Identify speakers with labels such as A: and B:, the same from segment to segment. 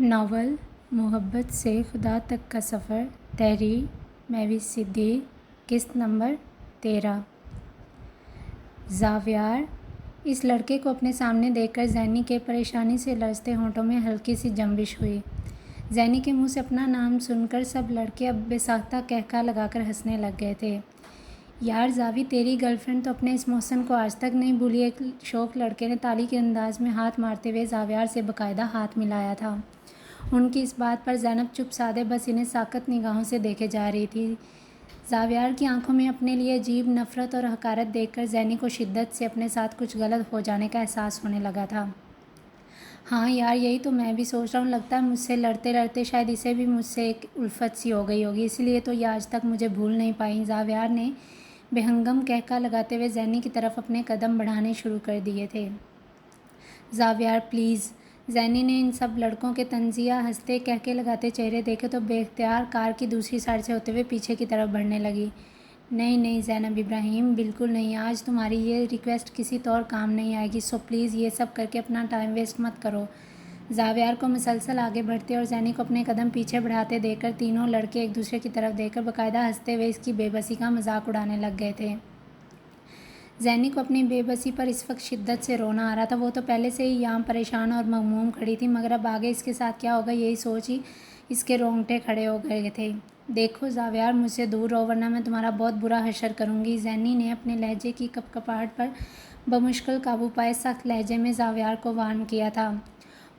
A: Novel मोहब्बत से खुदा तक का सफ़र, तहरीर महविश सिद्दीक़, किस्त नंबर 13। ज़ावियार। इस लड़के को अपने सामने देखकर ज़ैनी के परेशानी से लरजते होंठों में हल्की सी जंबिश हुई। ज़ैनी के मुंह से अपना नाम सुनकर सब लड़के अब बेसाख्ता कहका लगाकर हंसने लग गए थे। यार ज़ावी, तेरी गर्लफ्रेंड तो अपने इस मौसम को आज तक नहीं भूली। एक शौक लड़के ने ताली के अंदाज में हाथ मारते हुए ज़ावियार से बाकायदा हाथ मिलाया था। उनकी इस बात पर ज़ैनब चुप सादे बस इन्हें साकत निगाहों से देखे जा रही थी। ज़ावियार की आंखों में अपने लिए अजीब नफ़रत और हकारत देखकर ज़ैनी को शिद्दत से अपने साथ कुछ गलत हो जाने का एहसास होने लगा था। हाँ यार, यही तो मैं भी सोच रहा हूँ। लगता है मुझसे लड़ते लड़ते शायद इसे भी मुझसे एक उल्फत सी हो गई होगी, इसलिए तो ये आज तक मुझे भूल नहीं पाई। ज़ावियार ने बेहंगम कहका लगाते हुए ज़ैनी की तरफ अपने कदम बढ़ाने शुरू कर दिए थे। ज़ावियार प्लीज़। ज़ैनी ने इन सब लड़कों के तंज़िया हंसते कहके लगाते चेहरे देखे तो बेख्तियार कार की दूसरी साइड से होते हुए पीछे की तरफ बढ़ने लगी। नहीं नहीं ज़ैनब इब्राहिम, बिल्कुल नहीं। आज तुम्हारी ये रिक्वेस्ट किसी तौर काम नहीं आएगी, सो प्लीज़ ये सब करके अपना टाइम वेस्ट मत करो। ज़ावियार को मुसलसल आगे बढ़ते और ज़ैनी को अपने कदम पीछे बढ़ाते देखकर तीनों लड़के एक दूसरे की तरफ देखकर बाकायदा हंसते हुए इसकी बेबसी का मजाक उड़ाने लग गए थे। ज़ैनी को अपनी बेबसी पर इस वक्त शिद्दत से रोना आ रहा था। वो तो पहले से ही यहाँ परेशान और मगमूम खड़ी थी, मगर अब आगे इसके साथ क्या होगा यही सोच ही इसके रोंगटे खड़े हो गए थे। देखो ज़ावियार, मुझसे दूर रहो वरना मैं तुम्हारा बहुत बुरा हशर करूँगी। ज़ैनी ने अपने लहजे की कपकपाहट पर बमुश्किल काबू पाए सख्त लहजे में ज़ावियार को वार्न किया था।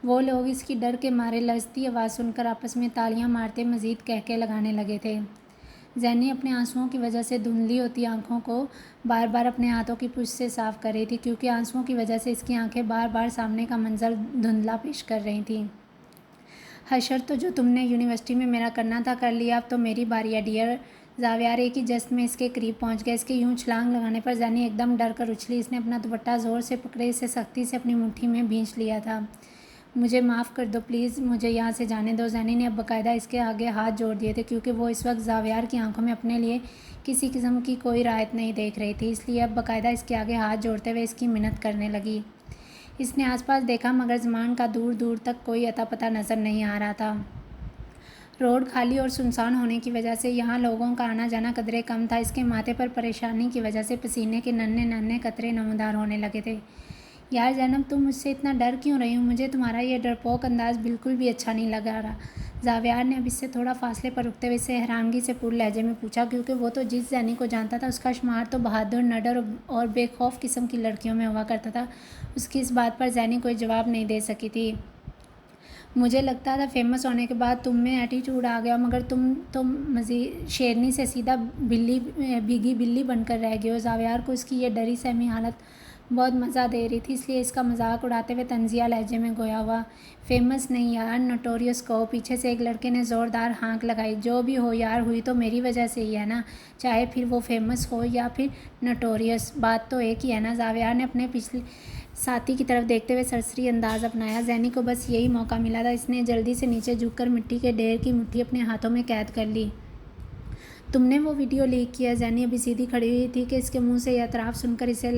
A: वो लोग इसकी डर के मारे लरजती आवाज़ सुनकर आपस में तालियां मारते मज़ीद कहके लगाने लगे थे। ज़ैनी अपने आंसुओं की वजह से धुंधली होती आंखों को बार बार अपने हाथों की पुश से साफ कर रही थी, क्योंकि आंसुओं की वजह से इसकी आंखें बार बार सामने का मंजर धुंधला पेश कर रही थीं। हशर तो जो तुमने यूनिवर्सिटी में मेरा करना था कर लिया, अब तो मेरी बारी है डियर। ज़ावियार एक ही जस्ट में इसके करीब पहुंच गया। इसके यूं छलांग लगाने पर ज़ैनी एकदम डर कर उछली। इसने अपना दुपट्टा ज़ोर से पकड़े इसे सख्ती से अपनी मुट्ठी में भींच लिया था। मुझे माफ़ कर दो प्लीज़, मुझे यहाँ से जाने दो। ज़ैनी ने अब बाकायदा इसके आगे हाथ जोड़ दिए थे, क्योंकि वो इस वक्त ज़ावियार की आंखों में अपने लिए किसी किस्म की कोई राहत नहीं देख रही थी, इसलिए अब बाकायदा इसके आगे हाथ जोड़ते हुए इसकी मिन्नत करने लगी। इसने आसपास देखा मगर ज़मान का दूर दूर तक कोई अता पता नज़र नहीं आ रहा था। रोड खाली और सुनसान होने की वजह से यहाँ लोगों का आना जाना कदरे कम था। इसके माथे पर परेशानी की वजह से पसीने के नन्हे नन्हे कतरे नमूदार होने लगे थे। यार ज़ैनब, तुम मुझसे इतना डर क्यों रही हो? मुझे तुम्हारा ये डरपोक अंदाज़ बिल्कुल भी अच्छा नहीं लगा रहा। ज़ावियार ने अब इससे थोड़ा फासले पर रुकते हुए इससे हैरानगी से पूर्ण लहजे में पूछा, क्योंकि वो तो जिस ज़ैनी को जानता था उसका शुमार तो बहादुर, निडर और बेखौफ किस्म की लड़कियों में हुआ करता था। उसकी इस बात पर ज़ैनी कोई जवाब नहीं दे सकी थी। मुझे लगता था फेमस होने के बाद तुम में एटीट्यूड आ गया, मगर तुम मज़ीद शेरनी से सीधा भीगी बिल्ली बनकर रह गए हो। ज़ावियार को इसकी ये डरी सहमी हालत बहुत मज़ा दे रही थी, इसलिए इसका मजाक उड़ाते हुए तंजिया लहजे में गोया हुआ, फेमस नहीं यार, नोटोरियस कहो। पीछे से एक लड़के ने ज़ोरदार हाँक लगाई। जो भी हो यार, हुई तो मेरी वजह से ही है ना, चाहे फिर वो फेमस हो या फिर नोटोरियस, बात तो एक ही है ना। ज़ावियार ने अपने पिछले साथी की तरफ देखते हुए सरसरी अंदाज अपनाया। ज़ैनी को बस यही मौका मिला था। इसने जल्दी से नीचे झुककर मिट्टी के ढेर की मुट्ठी अपने हाथों में कैद कर ली। तुमने वो वीडियो लीक किया? ज़ैनी अभी सीधी खड़ी हुई थी कि इसके मुंह से यह एतराफ़ सुनकर इसे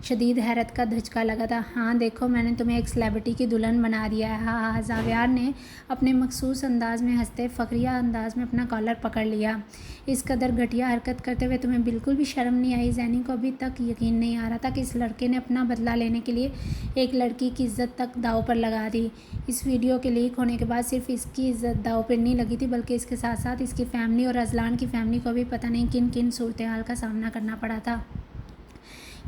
A: शदीद हैरत का धचका लगा था। हाँ देखो, मैंने तुम्हें एक सेलिब्रिटी की दुल्हन बना दिया है। हाँ हाँ। ज़ावियार ने अपने मखसूस अंदाज में हंसते फ़खरिया अंदाज में अपना कॉलर पकड़ लिया। इस कदर घटिया हरकत करते हुए तुम्हें बिल्कुल भी शर्म नहीं आई? ज़ैनी को अभी तक यकीन नहीं आ रहा था कि इस लड़के ने अपना बदला लेने के लिए एक लड़की की इज्जत तक दाव पर लगा दी। इस वीडियो के लीक होने के बाद सिर्फ इसकी इज्जत दाव पर नहीं लगी थी, बल्कि इसके साथ साथ इसकी फैमिली और अजलान की फैमिली को भी पता नहीं किन किन सूरत हाल का सामना करना पड़ा था।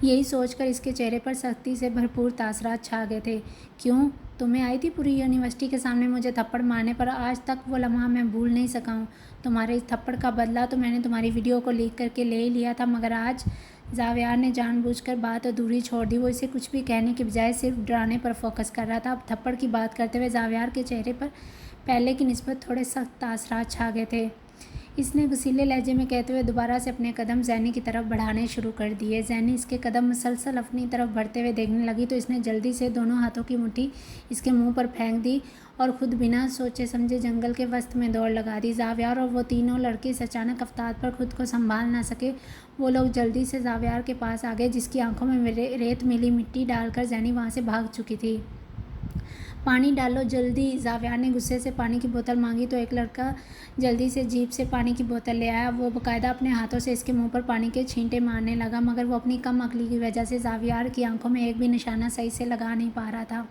A: यही सोचकर इसके चेहरे पर सख्ती से भरपूर तासरात छा गए थे। क्यों? तुम्हें आई थी पूरी यूनिवर्सिटी के सामने मुझे थप्पड़ मारने पर? आज तक वो लम्हा मैं भूल नहीं सका हूँ। तुम्हारे इस थप्पड़ का बदला तो मैंने तुम्हारी वीडियो को लीक करके ले ही लिया था, मगर आज। ज़ावियार ने जानबूझकर बात अधूरी छोड़ दी। वो इसे कुछ भी कहने की बजाय सिर्फ डराने पर फोकस कर रहा था। अब थप्पड़ की बात करते हुए ज़ावियार के चेहरे पर पहले की निस्बत थोड़े सख्त तासरात छा गए थे। इसने गुस्सीले लहजे में कहते हुए दोबारा से अपने कदम ज़ैनी की तरफ बढ़ाने शुरू कर दिए। ज़ैनी इसके कदम मुसलसल अपनी तरफ बढ़ते हुए देखने लगी तो इसने जल्दी से दोनों हाथों की मुट्ठी इसके मुंह पर फेंक दी और ख़ुद बिना सोचे समझे जंगल के वस्त में दौड़ लगा दी। ज़ावियार और वो तीनों लड़के इस अचानक अवतार पर खुद को संभाल ना सके। वो लोग जल्दी से ज़ावियार के पास आ गए, जिसकी आंखों में रेत मिली मिट्टी डालकर ज़ैनी वहाँ से भाग चुकी थी। पानी डालो जल्दी। जावियार ने गुस्से से पानी की बोतल मांगी तो एक लड़का जल्दी से जीप से पानी की बोतल ले आया। वो बाकायदा अपने हाथों से इसके मुंह पर पानी के छींटे मारने लगा, मगर वो अपनी कम अक्ली की वजह से जावियार की आंखों में एक भी निशाना सही से लगा नहीं पा रहा था।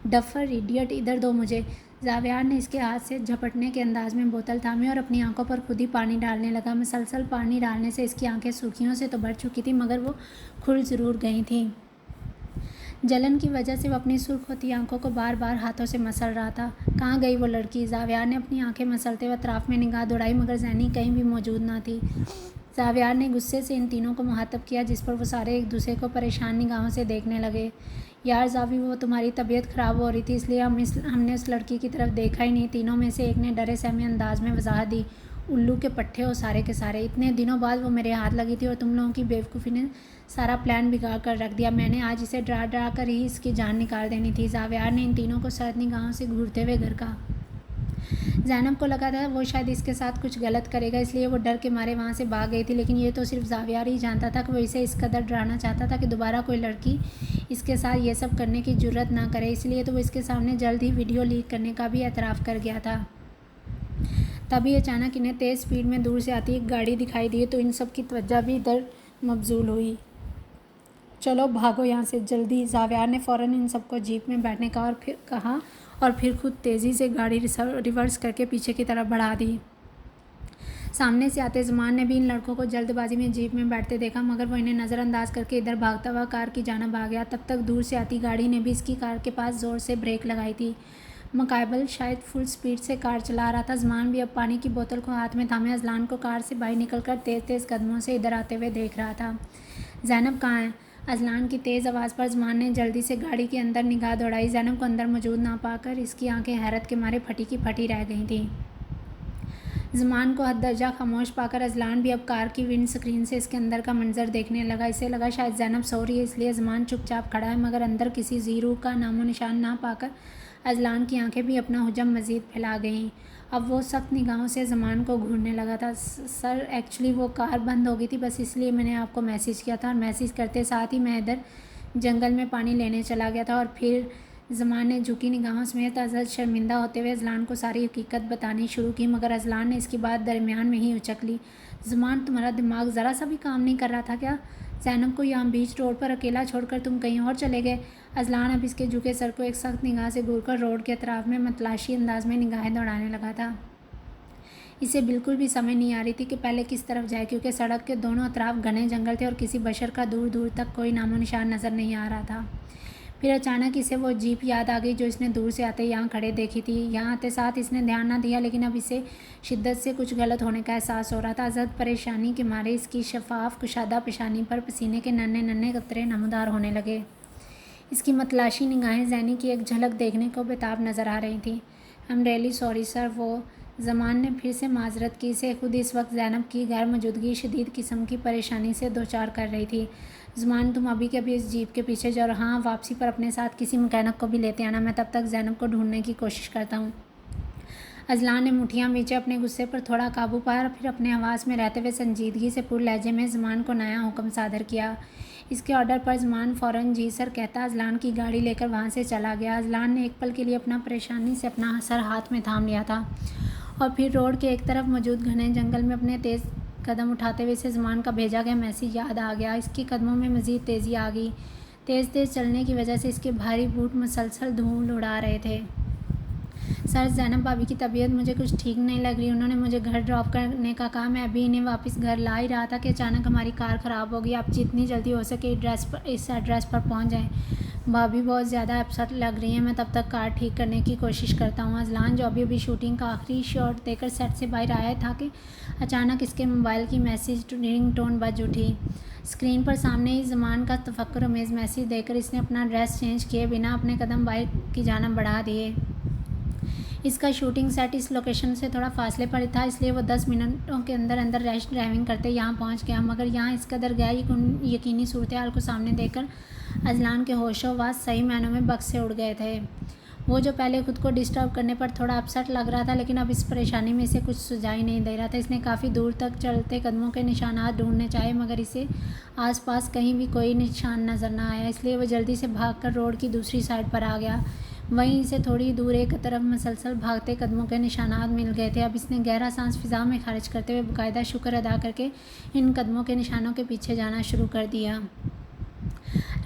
A: डफर, इडियट, इधर दो मुझे। जावियार ने इसके हाथ से झपटने के अंदाज में बोतल थामी और अपनी आंखों पर खुद ही पानी डालने लगा। मुसलसल पानी डालने से इसकी आंखें सुर्खियों से तो भर चुकी थी, मगर वो खुल ज़रूर गई थीं। जलन की वजह से वो अपनी सुर्ख होती आंखों को बार बार हाथों से मसल रहा था। कहाँ गई वो लड़की? जावियार ने अपनी आंखें मसलते हुए अतराफ में निगाह दौड़ाई, मगर ज़ैनी कहीं भी मौजूद ना थी। जावियार ने गुस्से से इन तीनों को मुखातब किया, जिस पर वो सारे एक दूसरे को परेशान निगाहों से देखने लगे। यार जावी, वो तुम्हारी तबीयत ख़राब हो रही थी, इसलिए हमने उस लड़की की तरफ देखा ही नहीं। तीनों में से एक ने डरे सहमे अंदाज में वजाहत दी। उल्लू के पट्टे हो सारे के सारे। इतने दिनों बाद वो मेरे हाथ लगी थी और तुम लोगों की बेवकूफ़ी ने सारा प्लान बिगाड़ कर रख दिया। मैंने आज इसे डरा डरा कर ही इसकी जान निकाल देनी थी। जावियार ने इन तीनों को सर्द निगाहों से घूरते हुए घर कहा। ज़ैनब को लगा था वो शायद इसके साथ कुछ गलत करेगा, इसलिए वो डर के मारे वहाँ से भाग गई थी, लेकिन ये तो सिर्फ जावियार ही जानता था कि वो इसे इस कदर डराना चाहता था कि दोबारा कोई लड़की इसके साथ ये सब करने की जुर्रत ना करे। इसलिए तो वो इसके सामने जल्द ही वीडियो लीक करने का भी एतराफ़ कर गया था। तभी अचानक इन्हें तेज़ स्पीड में दूर से आती एक गाड़ी दिखाई दी, तो इन सब की तवज्जो भी इधर मबजूल हुई। चलो भागो यहाँ से जल्दी। जावियार ने फ़ौरन इन सबको जीप में बैठने का और फिर खुद तेज़ी से गाड़ी रिवर्स करके पीछे की तरफ बढ़ा दी। सामने से आते ज़मान ने भी इन लड़कों को जल्दबाजी में जीप में बैठते देखा, मगर वो इन्हें नज़रअंदाज करके इधर भागता हुआ कार की जानिब आ गया। तब तक दूर से आती गाड़ी ने भी इसकी कार के पास ज़ोर से ब्रेक लगाई थी। मुकाबल शायद फुल स्पीड से कार चला रहा था। ज़मान भी अब पानी की बोतल को हाथ में थामे अजलान को कार से बाहर निकलकर तेज़ तेज़ कदमों से इधर आते हुए देख रहा था। ज़ैनब कहाँ है? अजलान की तेज़ आवाज़ पर ज़मान ने जल्दी से गाड़ी के अंदर निगाह दौड़ाई। ज़ैनब को अंदर मौजूद ना पाकर इसकी आंखें हैरत के मारे फटी की फटी रह गई थीं। ज़मान को हद दर्जा खामोश पाकर अजलान भी अब कार की विंड स्क्रीन से इसके अंदर का मंजर देखने लगा। इसे लगा शायद ज़ैनब सो रही है, इसलिए ज़मान चुपचाप खड़ा है, मगर अंदर किसी ज़ीरू का नामो निशान ना पाकर अजलान की आंखें भी अपना हुजम मज़ीद फैला गईं। अब वो सख्त निगाहों से ज़मान को घूरने लगा था। सर, एक्चुअली वो कार बंद हो गई थी, बस इसलिए मैंने आपको मैसेज किया था, और मैसेज करते साथ ही मैं इधर जंगल में पानी लेने चला गया था। और फिर ज़मान ने झुकी निगाहों समेत अज़द शर्मिंदा होते हुए अजलान को सारी हकीकत बतानी शुरू की, मगर अजलान ने इसकी बात दरमियान में ही उचक ली। ज़मान, तुम्हारा दिमाग ज़रा सा भी काम नहीं कर रहा था क्या? ज़ैनब को यहाँ बीच रोड पर अकेला छोड़कर तुम कहीं और चले गए? अजलान अब इसके झुके सर को एक सख्त निगाह से घूरकर रोड के अतराफ में मतलाशी अंदाज में निगाहें दौड़ाने लगा था। इसे बिल्कुल भी समझ नहीं आ रही थी कि पहले किस तरफ जाए, क्योंकि सड़क के दोनों अतराफ घने जंगल थे और किसी बशर का दूर दूर तक कोई नामो निशान नज़र नहीं आ रहा था। फिर अचानक इसे वो जीप याद आ गई जो इसने दूर से आते यहाँ खड़े देखी थी। यहाँ आते साथ इसने ध्यान ना दिया, लेकिन अब इसे शिद्दत से कुछ गलत होने का एहसास हो रहा था। अज़द परेशानी के मारे इसकी शफाफ कुशादा पेशानी पर पसीने के नन्हे नन्हे कतरे नमदार होने लगे। इसकी मतलाशी निगाहें ज़ैनी की एक झलक देखने को बेताब नज़र आ रही थी। I am really sorry sir. वो ज़मान ने फिर से माजरत की। इसे खुद इस वक्त ज़ैनब की गैर मौजूदगी शदीद किस्म की परेशानी से दो चार कर रही थी। ज़मान, तुम अभी के अभी इस जीप के पीछे जाओ, हाँ वापसी पर अपने साथ किसी मैकेनिक को भी लेते आना। मैं तब तक ज़ैनब को ढूंढने की कोशिश करता हूँ। अजलान ने मुठियाँ बीचे अपने गुस्से पर थोड़ा काबू पाया और फिर अपने आवाज़ में रहते हुए संजीदगी से पुर लहजे में ज़मान को नया हुक्म सादर किया। इसके ऑर्डर पर ज़मान फ़ौरन जी सर कहता अजलान की गाड़ी लेकर वहाँ से चला गया। अजलान ने एक पल के लिए अपना परेशानी से अपना सर हाथ में थाम लिया था और फिर रोड के एक तरफ मौजूद घने जंगल में अपने तेज़ कदम उठाते हुए इसे ज़मान का भेजा गया मैसेज याद आ गया। इसके कदमों में मज़ीद तेज़ी आ गई। तेज़ तेज़ चलने की वजह से इसके भारी बूट मुसलसल धूल उड़ा रहे थे। सर, ज़ैनब भाभी की तबीयत मुझे कुछ ठीक नहीं लग रही। उन्होंने मुझे घर ड्रॉप करने का कहा। मैं अभी इन्हें वापस घर ला ही रहा था कि अचानक हमारी कार ख़राब हो गई। आप जितनी जल्दी हो सके इस एड्रेस पर पहुंच जाएं। भाभी बहुत ज़्यादा अपसेट लग रही हैं। मैं तब तक कार ठीक करने की कोशिश करता हूँ। अजलान, जो अभी शूटिंग का आखिरी शॉट देकर सेट से बाहर आया था कि अचानक इसके मोबाइल की मैसेज रिंग टोन बज उठी। स्क्रीन पर सामने ही ज़मान का तफक्कुर अमेज़ मैसेज देखकर इसने अपना ड्रेस चेंज किए बिना अपने कदम बाइक की जानिब बढ़ा दिए। इसका शूटिंग सेट इस लोकेशन से थोड़ा फासले पर था, इसलिए वो 10 मिनटों के अंदर अंदर रैश ड्राइविंग करते यहाँ पहुँच गया। मगर यहाँ इस कदर गैर यकीनी सूरत हाल को सामने देखकर अजलान के होशोवास सही मायनों में बक्से उड़ गए थे। वो जो पहले खुद को डिस्टर्ब करने पर थोड़ा अपसेट लग रहा था, लेकिन अब इस परेशानी में इसे कुछ सुझाई नहीं दे रहा था। इसने काफ़ी दूर तक चलते कदमों के निशानात ढूंढने चाहे, मगर इसे आसपास कहीं भी कोई निशान नज़र ना आया। इसलिए वो जल्दी से भागकर रोड की दूसरी साइड पर आ गया। वहीं से थोड़ी दूर एक तरफ मसलसल भागते कदमों के निशानात मिल गए थे। अब इसने गहरा सांस फिजा में खारिज करते हुए बाकायदा शुक्र अदा करके इन कदमों के निशानों के पीछे जाना शुरू कर दिया।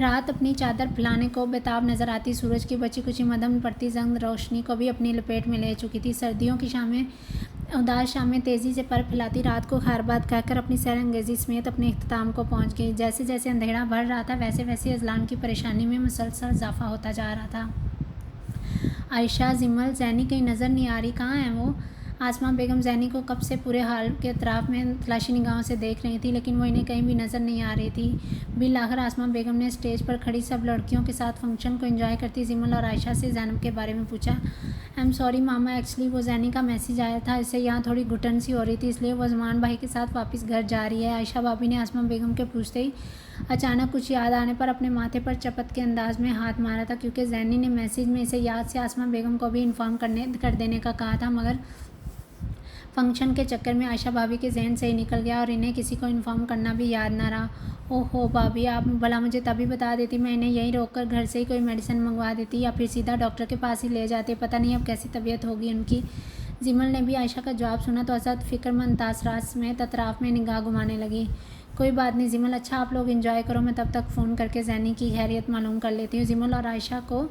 A: रात अपनी चादर फैलाने को बेताब नजर आती सूरज की बची कुची मदम पड़ती जंग रोशनी को भी अपनी लपेट में ले चुकी थी। सर्दियों की शामें उदास शामें तेज़ी से पर फैलाती रात को खैरबाद कहकर अपनी सैरअंगेज़ी समेत अपने इख्तिताम को पहुंच गई। जैसे जैसे अंधेरा बढ़ रहा था वैसे वैसे अजलान की परेशानी में मुसलसल इजाफा होता जा रहा था। आयशा, जिमल, जैनी कहीं नज़र नहीं आ रही, कहाँ है वो? आसमा बेगम जैनी को कब से पूरे हाल के अतराफ़ में तलाशी निगाहों से देख रही थी, लेकिन वो इन्हें कहीं भी नज़र नहीं आ रही थी। बिल आखिर आसमा बेगम ने स्टेज पर खड़ी सब लड़कियों के साथ फंक्शन को एंजॉय करती जिमल और आयशा से ज़ैनब के बारे में पूछा। I am sorry mama, actually वो जैनी का मैसेज आया था, इससे यहाँ थोड़ी घुटन सी हो रही थी, इसलिए वो ज़मान भाई के साथ वापस घर जा रही है। आयशा भाभी ने आसमा बेगम के पूछते ही अचानक कुछ याद आने पर अपने माथे पर चपत के अंदाज में हाथ मारा था, क्योंकि जैनी ने मैसेज में इसे याद से आसमा बेगम को भी इन्फॉर्म कर देने का कहा था, मगर फंक्शन के चक्कर में आयशा भाभी के जहन से ही निकल गया और इन्हें किसी को इन्फॉर्म करना भी याद ना रहा। ओहो भाभी, आप भला मुझे तभी बता देती, मैं इन्हें यहीं रोककर घर से ही कोई मेडिसिन मंगवा देती या फिर सीधा डॉक्टर के पास ही ले जाते। पता नहीं अब कैसी तबीयत होगी उनकी। जिमल ने भी आयशा का जवाब सुना तो असद फिक्रमंद तासरात समेत अतराफ में निगाह घुमाने लगी। कोई बात नहीं जिमल, अच्छा आप लोग एंजॉय करो, मैं तब तक फ़ोन करके जैनी की खैरियत मालूम कर लेती हूँ। जिमल और आयशा को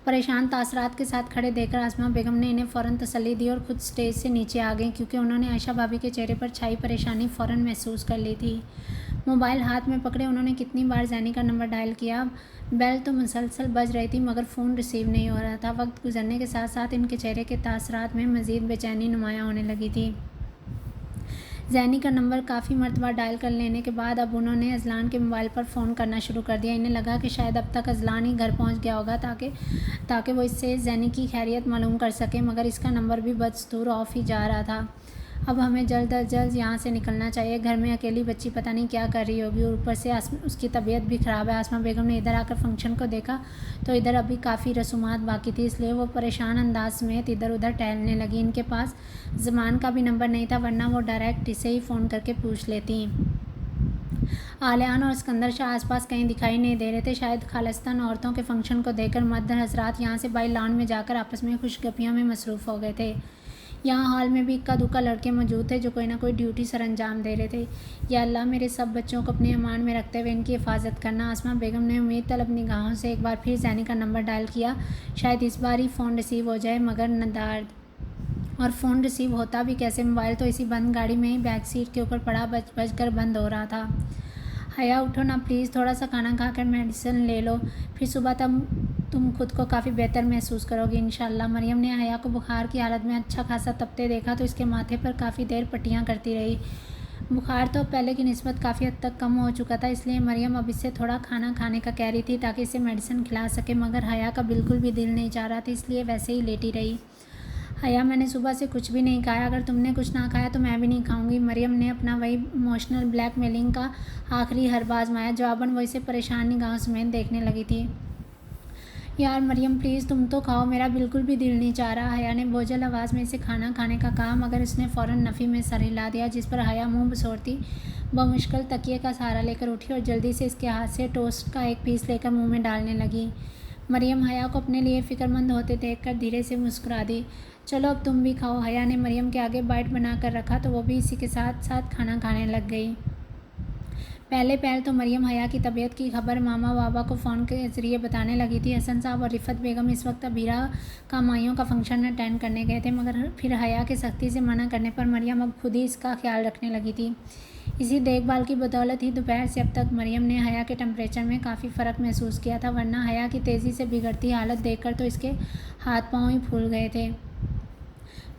A: परेशान तासरात के साथ खड़े देखकर आसमा बेगम ने इन्हें फ़ौरन तसल्ली दी और खुद स्टेज से नीचे आ गई, क्योंकि उन्होंने आयशा भाभी के चेहरे पर छाई परेशानी फ़ौरन महसूस कर ली थी। मोबाइल हाथ में पकड़े उन्होंने कितनी बार जैनी का नंबर डायल किया। बेल तो मुसलसल बज रही थी मगर फ़ोन रिसीव नहीं हो रहा था। वक्त गुजरने के साथ साथ इनके चेहरे के तासरात में मज़ीद बेचैनी नुमायाँ होने लगी थी। जैनी का नंबर काफ़ी मरतबा डायल कर लेने के बाद अब उन्होंने अजलान के मोबाइल पर फ़ोन करना शुरू कर दिया। इन्हें लगा कि शायद अब तक अजलान ही घर पहुंच गया होगा ताकि वो इससे जैनी की खैरियत मालूम कर सके, मगर इसका नंबर भी बदस्तूर ऑफ ही जा रहा था। अब हमें जल्द अज जल्द यहाँ से निकलना चाहिए, घर में अकेली बच्ची पता नहीं क्या कर रही होगी, ऊपर से उसकी तबीयत भी ख़राब है। आसमा बेगम ने इधर आकर फंक्शन को देखा तो इधर अभी काफ़ी रसूमात बाकी थी, इसलिए वो परेशान अंदाज समेत इधर उधर टहलने लगी। इनके पास ज़मान का भी नंबर नहीं था, वरना वो डायरेक्ट इसे ही फ़ोन करके पूछ लेती। आलियान और सिकंदर शाह आसपास कहीं दिखाई नहीं दे रहे थे। शायद खालिस्तान औरतों के फंक्शन को देखकर मद्दर हजरात यहाँ से बाई लॉन में जाकर आपस में खुशगपियों में मसरूफ़ हो गए थे। यहाँ हॉल में भी इक्का दुक्का लड़के मौजूद थे जो कोई ना कोई ड्यूटी सर अंजाम दे रहे थे। या अल्लाह, मेरे सब बच्चों को अपने अमान में रखते हुए इनकी हिफाजत करना। आसमा बेगम ने उम्मीद तलब निगाहों से एक बार फिर जैनी का नंबर डायल किया, शायद इस बार ही फ़ोन रिसीव हो जाए, मगर नदार्द। और फ़ोन रिसीव होता भी कैसे? मोबाइल तो इसी बंद गाड़ी में ही बैक सीट के ऊपर पड़ा बज कर बंद हो रहा था। हया उठो ना प्लीज़, थोड़ा सा खाना खाकर मेडिसिन ले लो, फिर सुबह तब तुम खुद को काफ़ी बेहतर महसूस करोगी इंशाल्लाह। मरियम ने हया को बुखार की हालत में अच्छा खासा तपते देखा तो इसके माथे पर काफ़ी देर पट्टियाँ करती रही। बुखार तो पहले की निस्बत काफ़ी हद तक कम हो चुका था, इसलिए मरियम अब इससे थोड़ा खाना खाने का कह रही थी ताकि इसे मेडिसिन खिला सके, मगर हया का बिल्कुल भी दिल नहीं चाह रहा था, इसलिए वैसे ही लेटी रही। हया, मैंने सुबह से कुछ भी नहीं खाया, अगर तुमने कुछ ना खाया तो मैं भी नहीं खाऊंगी। मरियम ने अपना वही इमोशनल ब्लैकमेलिंग का आखिरी हरबा आजमाया। जवाबन वो इसे परेशान निगाहों समेत देखने लगी थी। यार मरियम प्लीज़ तुम तो खाओ, मेरा बिल्कुल भी दिल नहीं चाह रहा। हया ने बोझल आवाज़ में इसे खाना खाने का कहा, मगर इसने फ़ौरन नफ़ी में सर हिला दिया, जिस पर हया मुँह बसोरती बमुश्किल तकिए का सहारा लेकर उठी और जल्दी से इसके हाथ से टोस्ट का एक पीस लेकर मुँह में डालने लगी। मरियम हया को अपने लिए फ़िक्रमंद होते देखकर धीरे से मुस्कुरा दी। चलो अब तुम भी खाओ। हया ने मरियम के आगे बाइट बना कर रखा तो वो भी इसी के साथ साथ खाना खाने लग गई। पहले पहल तो मरियम हया की तबीयत की खबर मामा बाबा को फ़ोन के ज़रिए बताने लगी थी। हसन साहब और रिफ़त बेगम इस वक्त अबीरा का माइयों का फंक्शन अटेंड करने गए थे, मगर फिर हया के सख्ती से मना करने पर मरियम अब खुद ही इसका ख्याल रखने लगी थी। इसी देखभाल की बदौलत ही दोपहर से अब तक मरियम ने हया के टेम्परेचर में काफ़ी फ़र्क महसूस किया था, वरना हया की तेज़ी से बिगड़ती हालत देखकर तो इसके हाथ पाँव ही फूल गए थे।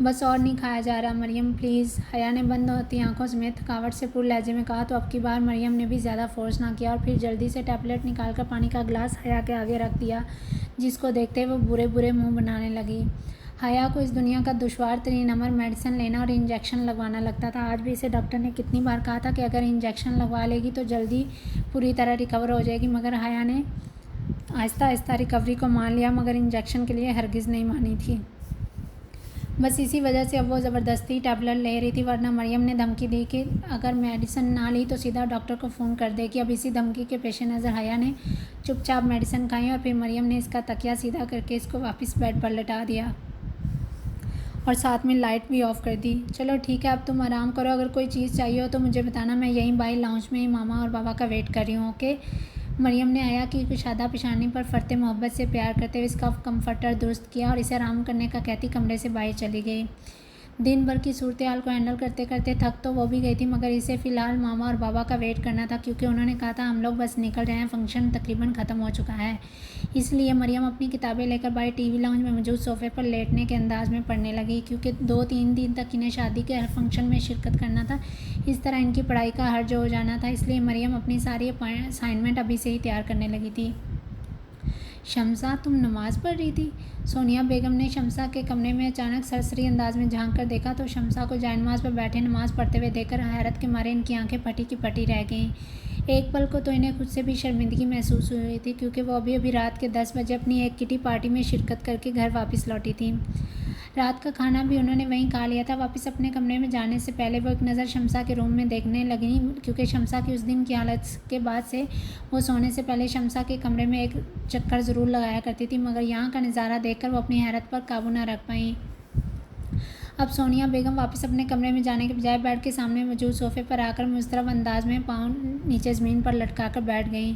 A: बस और नहीं खाया जा रहा मरियम प्लीज़, हया ने बंद होती आंखों समेत थकावट से पूर्ण लहजे में कहा। तो अब की बार मरियम ने भी ज़्यादा फोर्स ना किया और फिर जल्दी से टैबलेट निकालकर पानी का गिलास हया के आगे रख दिया, जिसको देखते वो बुरे बुरे मुंह बनाने लगी। हया को इस दुनिया का दुश्वार तरीन अमर मेडिसिन लेना और इंजेक्शन लगवाना लगता था। आज भी इसे डॉक्टर ने कितनी बार कहा था कि अगर इंजेक्शन लगवा लेगी तो जल्दी पूरी तरह रिकवर हो जाएगी, मगर हया ने आहिस्ता आहिस्ता रिकवरी को मान लिया, मगर इंजेक्शन के लिए हरगिज़ नहीं मानी थी। बस इसी वजह से अब वो ज़बरदस्ती टैबलेट ले रही थी, वरना मरियम ने धमकी दी कि अगर मेडिसिन ना ली तो सीधा डॉक्टर को फ़ोन कर देगी। अब इसी धमकी के पेश नज़र हया ने चुपचाप मेडिसिन खाई और फिर मरियम ने इसका तकिया सीधा करके इसको वापस बेड पर लटा दिया और साथ में लाइट भी ऑफ़ कर दी। चलो ठीक है, अब तुम आराम करो, अगर कोई चीज़ चाहिए हो तो मुझे बताना, मैं यहीं बाहर लाउंज में ही मामा और बाबा का वेट कर रही हूँ, ओके। मरियम ने हया की कुशादा पेशानी पर फरते मोहब्बत से प्यार करते हुए इसका कंफर्टर दुरुस्त किया और इसे आराम करने का कहती कमरे से बाहर चली गई। दिन भर की सूरत हाल को हैंडल करते करते थक तो वो भी गई थी, मगर इसे फ़िलहाल मामा और बाबा का वेट करना था, क्योंकि उन्होंने कहा था हम लोग बस निकल रहे हैं, फ़ंक्शन तकरीबन ख़त्म हो चुका है। इसलिए मरियम अपनी किताबें लेकर बाहर टीवी लाउंज में मौजूद सोफ़े पर लेटने के अंदाज में पढ़ने लगी, क्योंकि 2-3 दिन तक इन्हें शादी के हर फंक्शन में शिरकत करना था। इस तरह इनकी पढ़ाई का हर्ज हो जाना था, इसलिए मरियम अपनी सारी असाइनमेंट अभी से ही तैयार करने लगी थी। शमसा, तुम नमाज़ पढ़ रही थी? सोनिया बेगम ने शमसा के कमरे में अचानक सरसरी अंदाज में झांक कर देखा तो शमसा को जायनमाज़ पर बैठे नमाज़ पढ़ते हुए देखकर हैरत के मारे इनकी आंखें फटी की फटी रह गईं। एक पल को तो इन्हें खुद से भी शर्मिंदगी महसूस हुई थी, क्योंकि वो अभी अभी रात के 10 बजे अपनी एक किटी पार्टी में शिरकत करके घर वापस लौटी थी। रात का खाना भी उन्होंने वहीं खा लिया था। वापस अपने कमरे में जाने से पहले वो एक नज़र शमसा के रूम में देखने लगी, क्योंकि शमसा की उस दिन की हालत के बाद से वो सोने से पहले शमसा के कमरे में एक चक्कर ज़रूर लगाया करती थी, मगर यहाँ का नज़ारा देखकर वो अपनी हैरत पर काबू न रख पाई। अब सोनिया बेगम वापस अपने कमरे में जाने के बजाय बेड के सामने मौजूद सोफ़े पर आकर मुस्तरब अंदाज में पाँव नीचे ज़मीन पर लटकाकर बैठ गईं।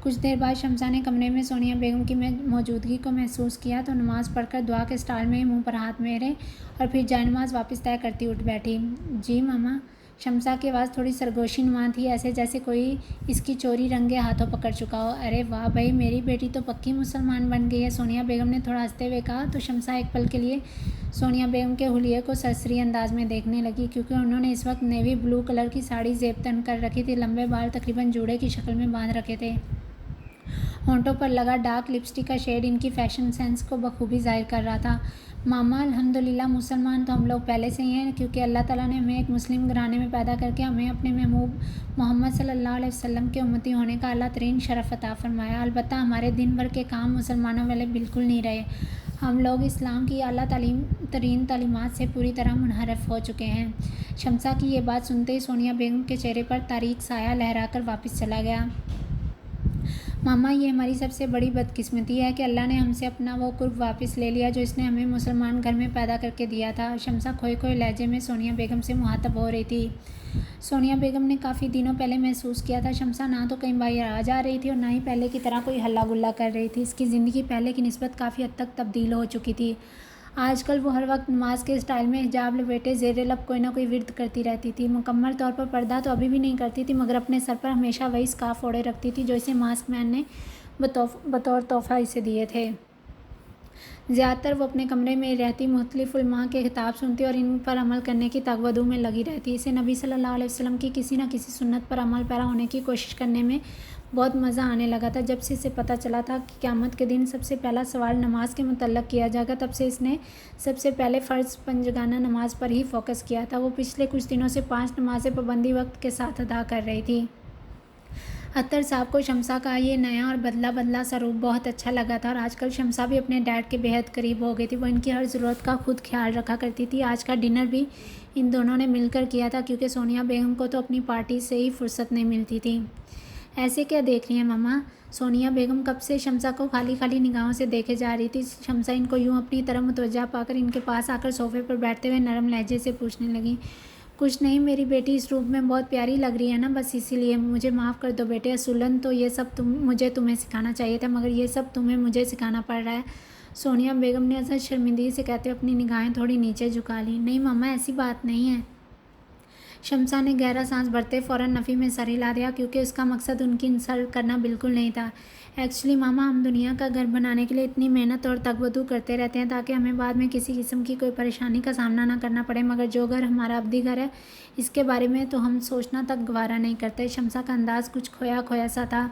A: कुछ देर बाद शमसा ने कमरे में सोनिया बेगम की मौजूदगी को महसूस किया तो नमाज़ पढ़कर दुआ के स्टाइल में मुंह पर हाथ मेरे और फिर जायनमाज़ वापस तय करती उठ बैठी। जी मामा। शमसा की आवाज़ थोड़ी सरगोशीनुमा थी, ऐसे जैसे कोई इसकी चोरी रंगे हाथों पकड़ चुका हो। अरे वाह भाई, मेरी बेटी तो पक्की मुसलमान बन गई है, सोनिया बेगम ने थोड़ा हंसते हुए कहा तो शमसा एक पल के लिए सोनिया बेगम के हुलिये को सरसरी अंदाज में देखने लगी, क्योंकि उन्होंने इस वक्त नेवी ब्लू कलर की साड़ी जेब तन कर रखी थी, लंबे बाल तकरीबन जूड़े की शक्ल में बांध रखे थे। होंठों पर लगा डार्क लिपस्टिक का शेड इनकी फैशन सेंस को बखूबी जाहिर कर रहा था। मामा, अल्हम्दुलिल्लाह मुसलमान तो हम लोग पहले से ही हैं, क्योंकि अल्लाह ताला ने हमें एक मुस्लिम घराने में पैदा करके हमें अपने महबूब मोहम्मद सल्लल्लाहु अलैहि वसल्लम के उम्मती होने का अल्लाह तरीन शरफ़ अता फरमाया। अलबत्ता हमारे दिन भर के काम मुसलमानों वाले बिल्कुल नहीं रहे। हम लोग इस्लाम की आला तरीन तालीमात से पूरी तरह मुनहरफ हो चुके हैं। शमसा की ये बात सुनते ही सोनिया बेगम के चेहरे पर तारीक साया लहराकर वापस चला गया। मामा, ये हमारी सबसे बड़ी बदकिस्मती है कि अल्लाह ने हमसे अपना वो कुर्ब वापस ले लिया जो इसने हमें मुसलमान घर में पैदा करके दिया था। शमसा खोए खोए लहजे में सोनिया बेगम से मुहातब हो रही थी। सोनिया बेगम ने काफ़ी दिनों पहले महसूस किया था शमसा ना तो कहीं बाहर आ जा रही थी और ना ही पहले की तरह कोई हल्ला गुल्ला कर रही थी। इसकी ज़िंदगी पहले की निस्बत काफ़ी हद तक तब्दील हो चुकी थी। आजकल वो हर वक्त नमाज के स्टाइल में हिजाब लपेटे ज़ेरे लब कोई ना कोई विर्द करती रहती थी। मुकम्मल तौर पर पर्दा तो अभी भी नहीं करती थी, मगर अपने सर पर हमेशा वही स्कार्फ ओढ़े रखती थी जो इसे मास्क मैन ने बतौर तोहफ़ा इसे दिए थे। ज़्यादातर वो अपने कमरे में रहती, मुख्तलिफ़ उलमा के खिताब सुनती और इन पर अमल करने की तगवदू में लगी रहती। इसे नबी सल्लल्लाहु अलैहि वसल्लम की किसी न किसी सुन्नत पर अमल पैरा होने की कोशिश करने में बहुत मज़ा आने लगा था। जब से इसे पता चला था कि क़यामत के दिन सबसे पहला सवाल नमाज के मुतल्लक़ किया जाएगा, तब से इसने सबसे पहले फ़र्ज़ पंजगाना नमाज पर ही फोकस किया था। वो पिछले कुछ दिनों से 5 नमाज़ें पाबंदी वक्त के साथ अदा कर रही थी। अख्तर साहब को शमसा का ये नया और बदला सा रूप बहुत अच्छा लगा था और आजकल शमसा भी अपने डैड के बेहद करीब हो गई थी। वो इनकी हर ज़रूरत का खुद ख्याल रखा करती थी। आज का डिनर भी इन दोनों ने मिलकर किया था, क्योंकि सोनिया बेगम को तो अपनी पार्टी से ही फुर्सत नहीं मिलती थी। ऐसे क्या देख रही हैं मामा? सोनिया बेगम कब से शमसा को खाली खाली निगाहों से देखे जा रही थी। शमसा इनको यूँ अपनी तरफ मुतवज्जा पाकर इनके पास आकर सोफ़े पर बैठते हुए नरम लहजे से पूछने लगी, कुछ नहीं, मेरी बेटी इस रूप में बहुत प्यारी लग रही है ना, बस इसीलिए मुझे माफ़ कर दो बेटे। असूलन तो ये सब मुझे तुम्हें सिखाना चाहिए था, मगर ये सब तुम्हें मुझे सिखाना पड़ रहा है। सोनिया बेगम ने अजहर शर्मिंदगी से कहते हुए अपनी निगाहें थोड़ी नीचे झुका ली। नहीं मामा, ऐसी बात नहीं है। शमसा ने गहरा सांस भरते फ़ौरन नफ़ी में सर हिला दिया, क्योंकि उसका मकसद उनकी इंसल्ट करना बिल्कुल नहीं था। एक्चुअली मामा, हम दुनिया का घर बनाने के लिए इतनी मेहनत और तगबदू करते रहते हैं ताकि हमें बाद में किसी किस्म की कोई परेशानी का सामना ना करना पड़े, मगर जो घर हमारा अब्दी घर है इसके बारे में तो हम सोचना तक गवारा नहीं करते। शमसा का अंदाज़ कुछ खोया खोया सा था।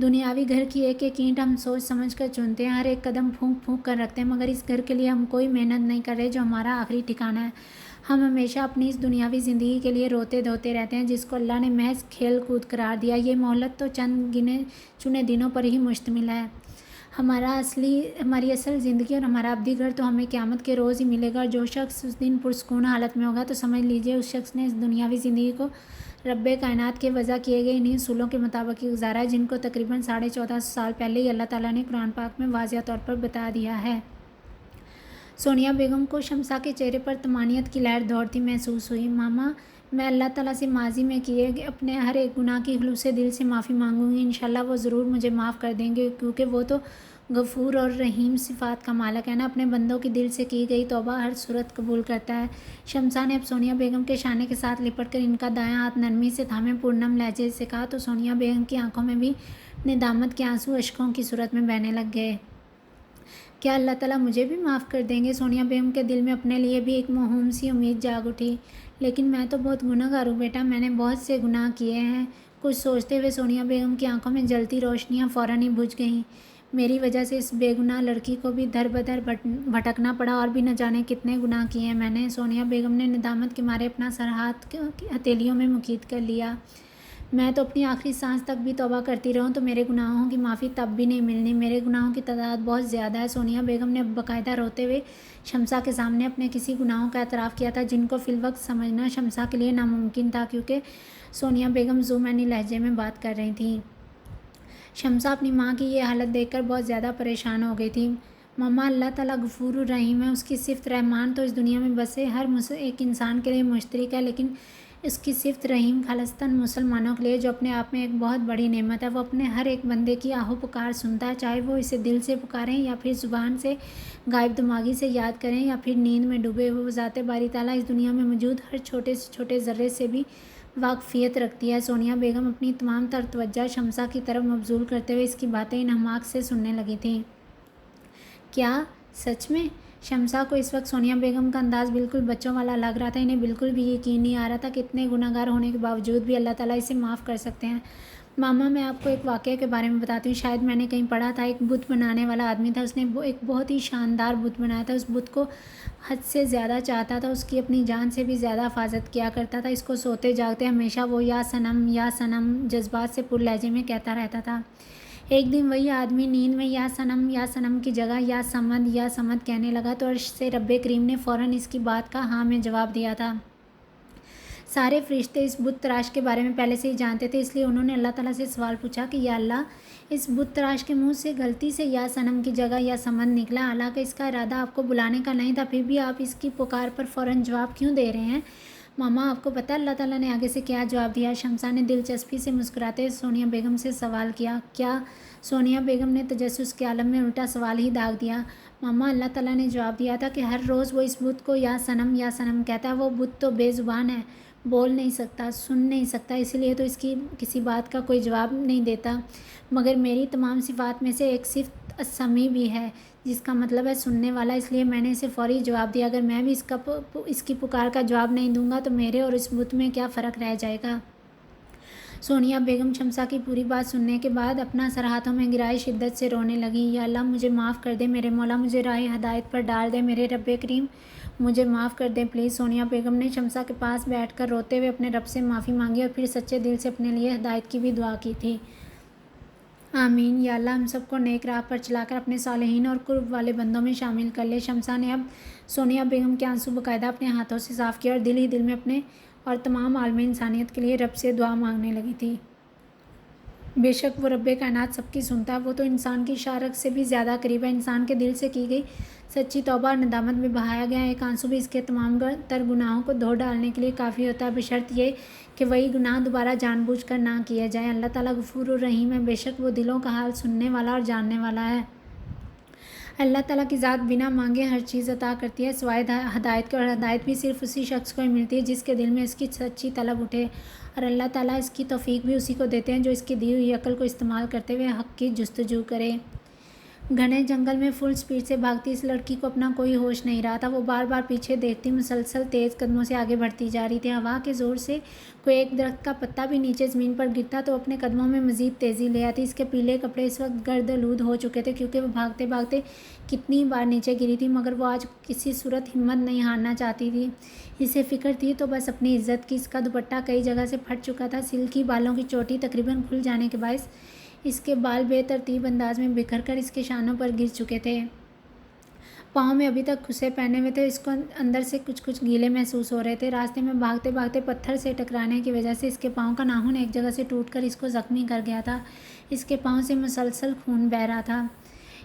A: दुनियावी घर की एक एक ईंट हम सोच समझ कर चुनते हैं, हर एक कदम फूंक फूंक कर रखते हैं, मगर इस घर के लिए हम कोई मेहनत नहीं कर रहे जो हमारा आखिरी ठिकाना है। हम हमेशा अपनी इस दुनियावी ज़िंदगी के लिए रोते धोते रहते हैं, जिसको अल्लाह ने महज खेल कूद करार दिया। ये मोहलत तो चंद गिने चुने दिनों पर ही मुश्तमिल है। हमारी असल ज़िंदगी और हमारा अब्दी घर तो हमें क़यामत के रोज़ ही मिलेगा। और जो शख्स उस दिन पुरसुकून हालत में होगा तो समझ लीजिए उस शख्स ने इस दुनियावी ज़िंदगी को रब्बे कायनात के वज़ा किए गए इन्हीं उसूलों के मुताबिक ही गुजारा है, जिनको तकरीबन 1450 साल पहले ही अल्लाह ताला ने कुरान पाक में वाज़िह तौर पर बता दिया है। सोनिया बेगम को शमसा के चेहरे पर तमानियत की लहर दौड़ती महसूस हुई। मामा, मैं अल्लाह ताला से माजी में किए अपने हर एक गुनाह की खुलूसे दिल से माफ़ी मांगूंगी। इंशाल्लाह वो ज़रूर मुझे माफ़ कर देंगे, क्योंकि वो तो गफ़ूर और रहीम सिफ़ात का मालिक है ना। अपने बंदों की दिल से की गई तौबा हर सूरत कबूल करता है। शमसा ने अब सोनिया बेगम के शाने के साथ लिपट कर इनका दायां हाथ नरमी से थामे पूर्णम लहजे से कहा तो सोनिया बेगम की आंखों में भी निदामत के आंसू अश्कों की सूरत में बहने लग गए। क्या अल्लाह ताला मुझे भी माफ़ कर देंगे? सोनिया बेगम के दिल में अपने लिए भी एक मासूम सी उम्मीद जाग उठी। लेकिन मैं तो बहुत गुनहगार हूँ बेटा, मैंने बहुत से गुनाह किए हैं। कुछ सोचते हुए सोनिया बेगम की आंखों में जलती रोशनियाँ फ़ौरन ही बुझ गईं। मेरी वजह से इस बेगुनाह लड़की को भी दर बदर भटकना पड़ा, और भी न जाने कितने गुनाह किए हैं मैंने। सोनिया बेगम ने निदामत के मारे अपना सर हाथ हथेलियों में मुकीद कर लिया। मैं तो अपनी आखिरी सांस तक भी तौबा करती रहूं तो मेरे गुनाहों की माफ़ी तब भी नहीं मिलनी। मेरे गुनाहों की तादाद बहुत ज़्यादा है। सोनिया बेगम ने बाकायदा रोते हुए शमसा के सामने अपने किसी गुनाहों का एतराफ़ किया था, जिनको फ़िलवक्त समझना शमसा के लिए नामुमकिन था, क्योंकि सोनिया बेगम ज़ुमैनी लहजे में बात कर रही थी। शमसा अपनी माँ की ये हालत देखकर बहुत ज़्यादा परेशान हो गई थी। मम्मा, अल्लाह ताला गफूर रहीम है, उसकी सिफ़त रहमान तो इस दुनिया में बसे हर एक इंसान के लिए मुश्तरक है, लेकिन इसकी सिफ़त रहीम खालिस्तन मुसलमानों के लिए, जो अपने आप में एक बहुत बड़ी नेमत है। वो अपने हर एक बंदे की आहो पुकार सुनता है, चाहे वो इसे दिल से पुकारें या फिर ज़ुबान से गायब दिमागी से याद करें या फिर नींद में डूबे हुए। वो ज़ाते बारी ताला इस दुनिया में मौजूद हर छोटे से छोटे ज़र्रे से भी वाकफ़ियत रखती है। सोनिया बेगम अपनी तमाम तर तवज्जो शमसा की तरफ मबज़ूल करते हुए इसकी बातें इन हमाक से सुनने लगी थी। क्या सच में? शमसा को इस वक्त सोनिया बेगम का अंदाज़ बिल्कुल बच्चों वाला लग रहा था। इन्हें बिल्कुल भी यकीन नहीं आ रहा था कि इतने गुनहगार होने के बावजूद भी अल्लाह ताला इसे माफ़ कर सकते हैं। मामा, मैं आपको एक वाक़ये के बारे में बताती हूँ। शायद मैंने कहीं पढ़ा था, एक बुत बनाने वाला आदमी था। उसने एक बहुत ही शानदार बुत बनाया था। उस बुत को हद से ज़्यादा चाहता था, उसकी अपनी जान से भी ज़्यादा हिफाजत किया करता था। इसको सोते जागते हमेशा वो या सनम जज्बात से पुर लहजे में कहता रहता था। एक दिन वही आदमी नींद में या सनम की जगह या समद कहने लगा तो अर्श से रब्बे करीम ने फ़ौरन इसकी बात का हाँ में जवाब दिया था। सारे फरिश्ते इस बुत तराश के बारे में पहले से ही जानते थे, इसलिए उन्होंने अल्लाह ताला से सवाल पूछा कि या अल्लाह, इस बुत तराश के मुंह से गलती से या सनम की जगह या समद निकला, हालांकि इसका इरादा आपको बुलाने का नहीं था, फिर भी आप इसकी पुकार पर फ़ौरन जवाब क्यों दे रहे हैं? मामा, आपको पता है अल्लाह ताला ने आगे से क्या जवाब दिया? शमसा ने दिलचस्पी से मुस्कुराते सोनिया बेगम से सवाल किया। क्या? सोनिया बेगम ने तजस्सुस के आलम में उल्टा सवाल ही दाग दिया। मामा, अल्लाह ताला ने जवाब दिया था कि हर रोज़ वो इस बुत को या सनम कहता है। वो बुत तो बेज़ुबान है, बोल नहीं सकता, सुन नहीं सकता, इसीलिए तो इसकी किसी बात का कोई जवाब नहीं देता। मगर मेरी तमाम सिफ़ात में से एक सिफ़त अस्समी भी है, जिसका मतलब है सुनने वाला, इसलिए मैंने इसे फ़ौरी जवाब दिया। अगर मैं भी इसकी पुकार का जवाब नहीं दूंगा तो मेरे और इस बुत में क्या फ़र्क रह जाएगा? सोनिया बेगम शमसा की पूरी बात सुनने के बाद अपना सर हाथों में गिराए शिद्दत से रोने लगी। या अल्लाह, मुझे माफ़ कर दे, मेरे मौला मुझे राह हदायत पर डाल दे, मेरे रब्बे करीम मुझे माफ़ कर दे प्लीज़। सोनिया बेगम ने शमसा के पास बैठकर रोते हुए अपने रब से माफ़ी मांगी और फिर सच्चे दिल से अपने लिए हदायत की भी दुआ की थी। आमीन। या अल्लाह, हम सबको नेक राह पर चलाकर अपने सालेहीन और कुर्ब वाले बंदों में शामिल कर ले। शमसा ने अब सोनिया बेगम के आंसू बाकायदा अपने हाथों से साफ़ किया और दिल ही दिल में अपने और तमाम आलमी इंसानियत के लिए रब से दुआ मांगने लगी थी। बेशक वो रब्बे कायनात सबकी सुनता है, वो तो इंसान की शारक से भी ज़्यादा करीब है। इंसान के दिल से की गई सच्ची तौबा और नदामत में बहाया गया एक आंसू भी इसके तमाम तर गुनाहों को धो डालने के लिए काफ़ी होता है, बशर्त ये कि वही गुनाह दोबारा जानबूझकर ना किया जाए। अल्लाह ताला गफूर रहीम है, बेशक वो दिलों का हाल सुनने वाला और जानने वाला है। अल्लाह ताला की ज़ात बिना मांगे हर चीज़ अता करती है सिवाय हदायत के, और हदायत भी सिर्फ़ उसी शख्स को ही मिलती है जिसके दिल में इसकी सच्ची तलब उठे, और अल्लाह ताला इसकी तौफीक भी उसी को देते हैं जो इसकी दी हुई अक्ल को इस्तेमाल करते हुए हक़ की जुस्तजू करे। घने जंगल में फुल स्पीड से भागती इस लड़की को अपना कोई होश नहीं रहा था। वो बार बार पीछे देखती मुसलसल तेज़ कदमों से आगे बढ़ती जा रही थी। हवा के ज़ोर से कोई एक दरख्त का पत्ता भी नीचे ज़मीन पर गिरता तो अपने कदमों में मज़ीद तेज़ी ले आती। इसके पीले कपड़े इस वक्त गर्द आलूद हो चुके थे, क्योंकि वो भागते भागते कितनी बार नीचे गिरी थी, मगर वो आज किसी सूरत हिम्मत नहीं हारना चाहती थी। इसे फ़िक्र थी तो बस अपनी इज्जत की। इसका दुपट्टा कई जगह से फट चुका था। सिल्की बालों की चोटी तकरीबन खुल जाने के बायस इसके बाल बेतरतीब अंदाज में बिखर कर इसके शानों पर गिर चुके थे। पाँव में अभी तक खुसे पहने हुए थे। इसको अंदर से कुछ कुछ गीले महसूस हो रहे थे। रास्ते में भागते भागते पत्थर से टकराने की वजह से इसके पाँव का नाखून एक जगह से टूटकर इसको ज़ख्मी कर गया था। इसके पाँव से मुसलसल खून बह रहा था।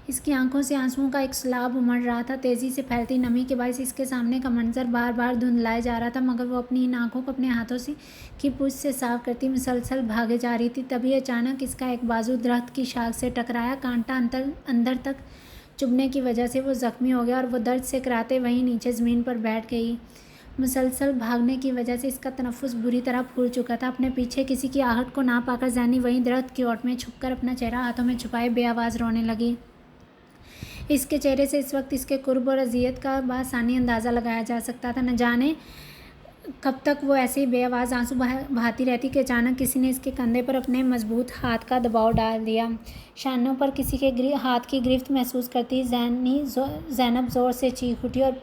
A: इसकी आंखों से आंसुओं का एक सैलाब उमड़ रहा था। तेज़ी से फैलती नमी के बायस इसके सामने का मंजर बार बार धुंधलाया जा रहा था, मगर वो अपनी इन आंखों को अपने हाथों से की पूंछ से साफ करती मुसलसल भागे जा रही थी। तभी अचानक इसका एक बाजू दरख्त की शाख से टकराया। कांटा अंदर तक चुभने की वजह से वो ज़ख्मी हो गया और वो दर्द से कराहते वहीं नीचे ज़मीन पर बैठ गई। मुसलसल भागने की वजह से इसका तनफ़ुस बुरी तरह फूल चुका था। अपने पीछे किसी की आहट को ना पाकर ज़ैनी वहीं दरख्त की ओट में छुपकर अपना चेहरा हाथों में छुपाए बेआवाज़ रोने लगी। इसके चेहरे से इस वक्त इसके कुर्ब और अज़ियत का बआसानी अंदाज़ा लगाया जा सकता था। न जाने कब तक वो ऐसे ही बेआवाज़ आंसू बहाती रहती कि अचानक किसी ने इसके कंधे पर अपने मजबूत हाथ का दबाव डाल दिया। शानों पर किसी के हाथ की गिरफ्त महसूस करती जैनब ज़ोर से चीख उठी और